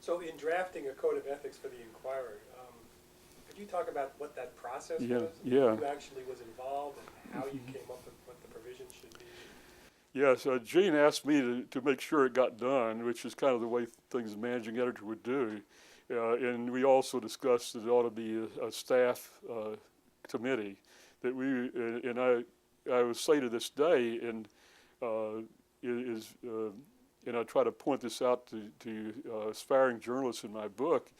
So in drafting a code of ethics for the Inquirer, could you talk about what that process was? Yeah. Who actually was involved and how you came up with what the provisions should be? Yeah, so Gene asked me to make sure it got done, which is kind of the way things a managing editor would do. And we also discussed that it ought to be a staff committee that I would say to this day, and and I try to point this out to aspiring journalists in my book,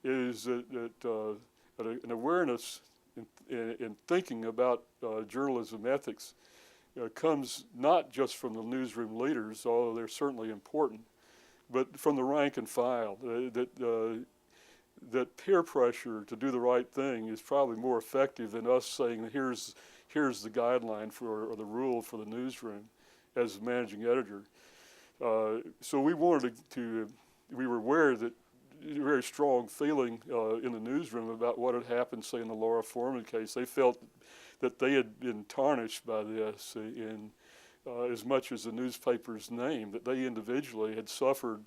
is that an awareness in thinking about journalism ethics comes not just from the newsroom leaders, although they're certainly important, but from the rank and file. That peer pressure to do the right thing is probably more effective than us saying, here's the guideline for, or the rule for the newsroom as the managing editor. So we wanted we were aware that a very strong feeling in the newsroom about what had happened, say, in the Laura Foreman case. They felt that they had been tarnished by this in as much as the newspaper's name, that they individually had suffered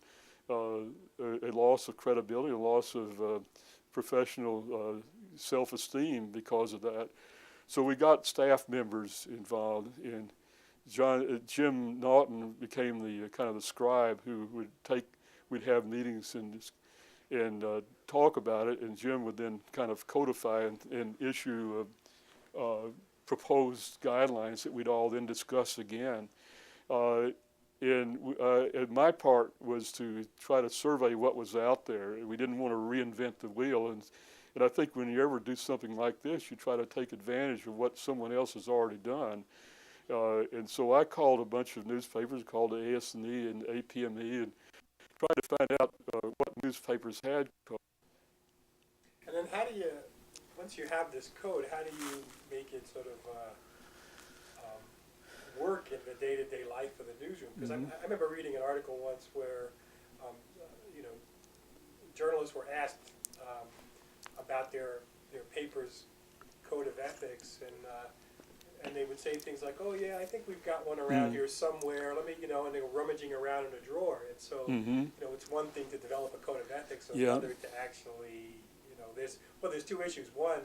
a loss of credibility, a loss of professional self-esteem because of that. So we got staff members involved, and Jim Naughton became the kind of the scribe who we'd have meetings and talk about it, and Jim would then kind of codify and issue proposed guidelines that we'd all then discuss again. And my part was to try to survey what was out there. We didn't want to reinvent the wheel, and I think when you ever do something like this, you try to take advantage of what someone else has already done. And so I called a bunch of newspapers, called the AS&E and APME, and tried to find out what newspapers had code. And then how do you, once you have this code, how do you make it sort of work in the day-to-day life of the newsroom? Because I remember reading an article once where, journalists were asked about their paper's code of ethics, and they would say things like, "Oh yeah, I think we've got one around here somewhere. Let me, and they were rummaging around in a drawer." And so, it's one thing to develop a code of ethics, another to actually, there's two issues. One,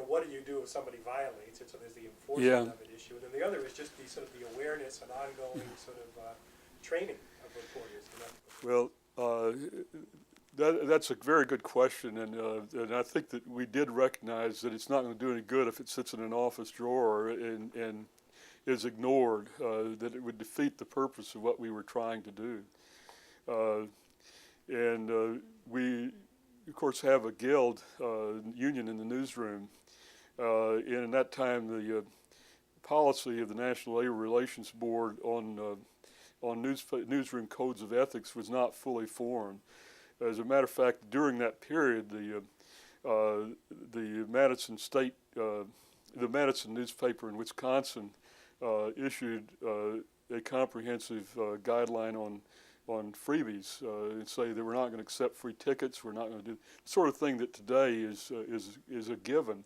what do you do if somebody violates it? So there's the enforcement of an issue, and then the other is just the awareness and ongoing sort of training of reporters. Well, that's a very good question, and I think that we did recognize that it's not going to do any good if it sits in an office drawer and is ignored, that it would defeat the purpose of what we were trying to do. And we, of course, have a guild union in the newsroom, and at that time the policy of the National Labor Relations Board on newsroom codes of ethics was not fully formed. As a matter of fact, during that period, the Madison the Madison newspaper in Wisconsin issued a comprehensive guideline on freebies and say that we're not going to accept free tickets. We're not going to do the sort of thing that today is a given.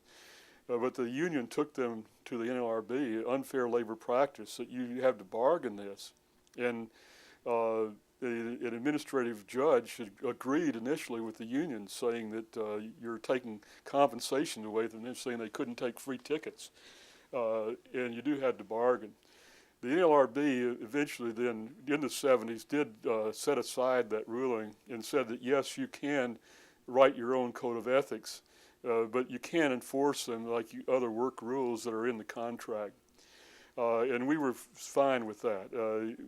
But the union took them to the NLRB, unfair labor practice, that you have to bargain this. And an administrative judge had agreed initially with the union, saying that you're taking compensation away from them, saying they couldn't take free tickets. And you do have to bargain. The NLRB eventually then, in the 70s, did set aside that ruling and said that, yes, you can write your own code of ethics, but you can't enforce them like other work rules that are in the contract. And we were fine with that.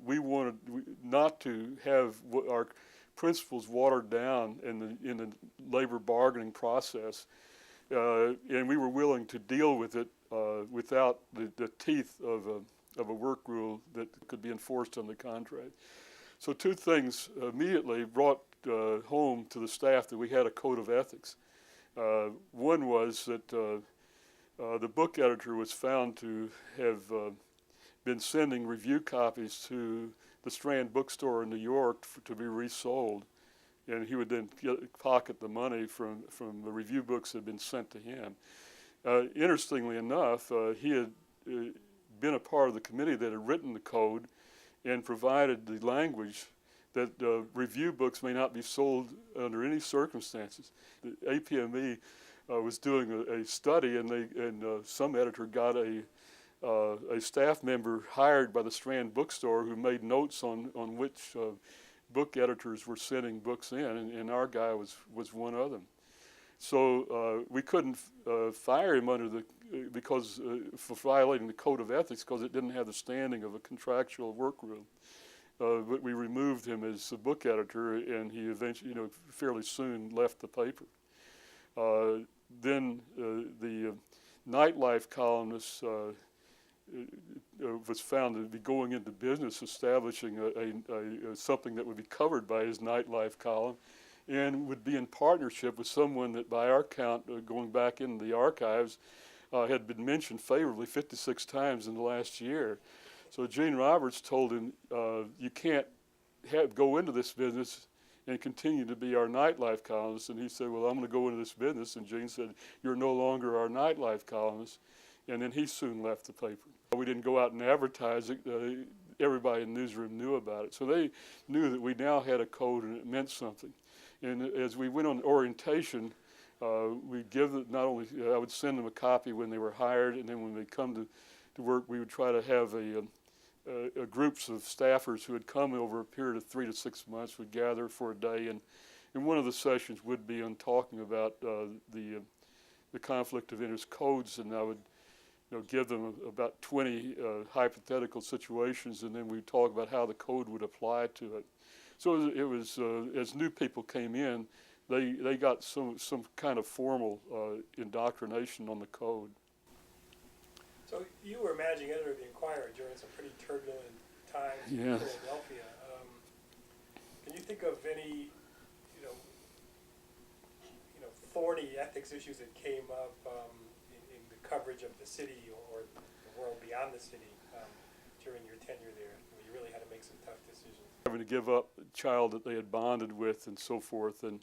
We wanted not to have our principles watered down in the labor bargaining process, and we were willing to deal with it without the teeth of a work rule that could be enforced on the contract. So two things immediately brought home to the staff that we had a code of ethics. One was that the book editor was found to have been sending review copies to the Strand bookstore in New York to be resold, and he would then pocket the money from the review books that had been sent to him. Interestingly enough, he had been a part of the committee that had written the code and provided the language that review books may not be sold under any circumstances. The APME was doing a study, and some editor got a staff member hired by the Strand bookstore who made notes on which book editors were sending books in, and our guy was one of them. So we couldn't fire him because for violating the code of ethics, because it didn't have the standing of a contractual workroom. But we removed him as a book editor, and he eventually, fairly soon left the paper. Then the nightlife columnist was found to be going into business, establishing something that would be covered by his nightlife column, and would be in partnership with someone that, by our count, going back into the archives, had been mentioned favorably 56 times in the last year. So Gene Roberts told him, you can't go into this business and continue to be our nightlife columnist. And he said, well, I'm going to go into this business. And Gene said, you're no longer our nightlife columnist. And then he soon left the paper. We didn't go out and advertise it. Everybody in the newsroom knew about it. So they knew that we now had a code and it meant something. And as we went on orientation, we'd give it, not only, I would send them a copy when they were hired, and then when they come to work, we would try to have a groups of staffers who had come over a period of 3 to 6 months would gather for a day, and one of the sessions would be on talking about the conflict of interest codes, and I would give them about 20 hypothetical situations, and then we'd talk about how the code would apply to it. So it was as new people came in, they got some kind of formal indoctrination on the code. So you were managing editor of the Inquirer during some pretty turbulent times in Philadelphia. Can you think of any, thorny ethics issues that came up in the coverage of the city or the world beyond the city during your tenure there, where you really had to make some tough decisions? Having to give up a child that they had bonded with and so forth, and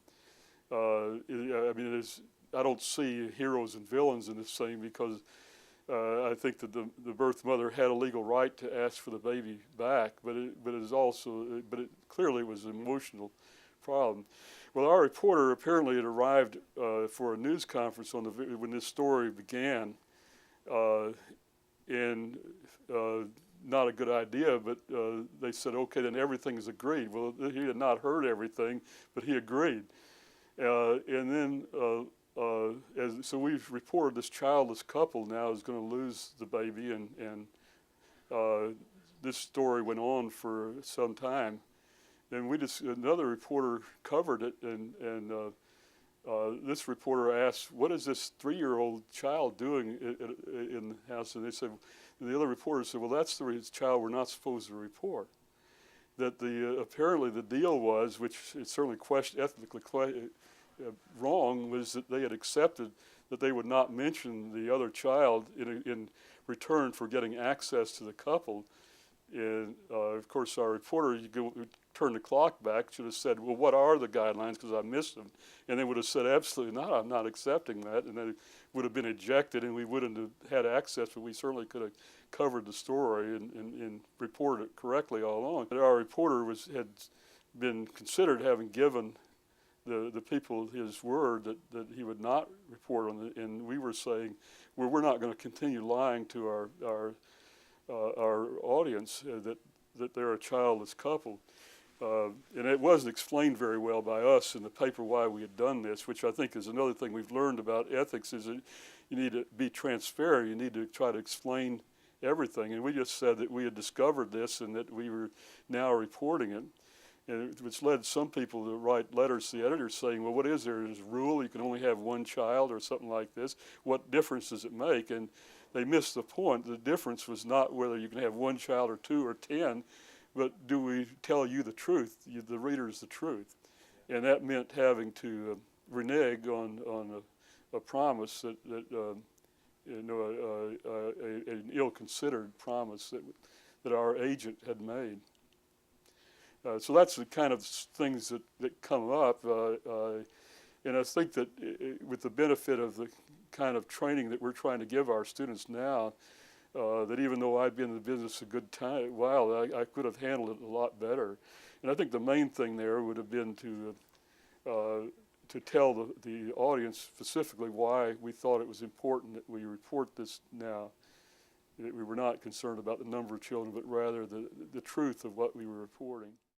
I don't see heroes and villains in this thing, because I think that the birth mother had a legal right to ask for the baby back, but it clearly was an emotional problem. Well, our reporter apparently had arrived for a news conference when this story began, and not a good idea, but they said, okay, then everything is agreed. Well, he had not heard everything, but he agreed. And then, so we've reported this childless couple now is going to lose the baby, and this story went on for some time. And another reporter covered it, and this reporter asked, what is this 3-year-old child doing in the house? And they said, the other reporter said, well, that's the child we're not supposed to report. That apparently the deal was, which is certainly ethically wrong, was that they had accepted that they would not mention the other child in return for getting access to the couple. And of course, our reporter, turn the clock back, should have said, well, what are the guidelines, because I missed them? And they would have said, absolutely not, I'm not accepting that. And they would have been ejected, and we wouldn't have had access, but we certainly could have covered the story and reported it correctly all along. But our reporter had been considered having given the people his word that he would not report on it, and we were saying, well, we're not going to continue lying to our audience that they're a childless couple. And it wasn't explained very well by us in the paper why we had done this, which I think is another thing we've learned about ethics, is that you need to be transparent. You need to try to explain everything. And we just said that we had discovered this and that we were now reporting it, and which led some people to write letters to the editor saying, well, what is there? Is a rule you can only have one child or something like this? What difference does it make? And they missed the point. The difference was not whether you can have one child or 2 or 10, but do we tell you the truth, the readers the truth? And that meant having to renege on a promise an ill-considered promise that our agent had made. So that's the kind of things that come up, and I think that with the benefit of the kind of training that we're trying to give our students now, that even though I'd been in the business a good time, while I could have handled it a lot better. And I think the main thing there would have been to tell the audience specifically why we thought it was important that we report this now. That we were not concerned about the number of children, but rather the truth of what we were reporting.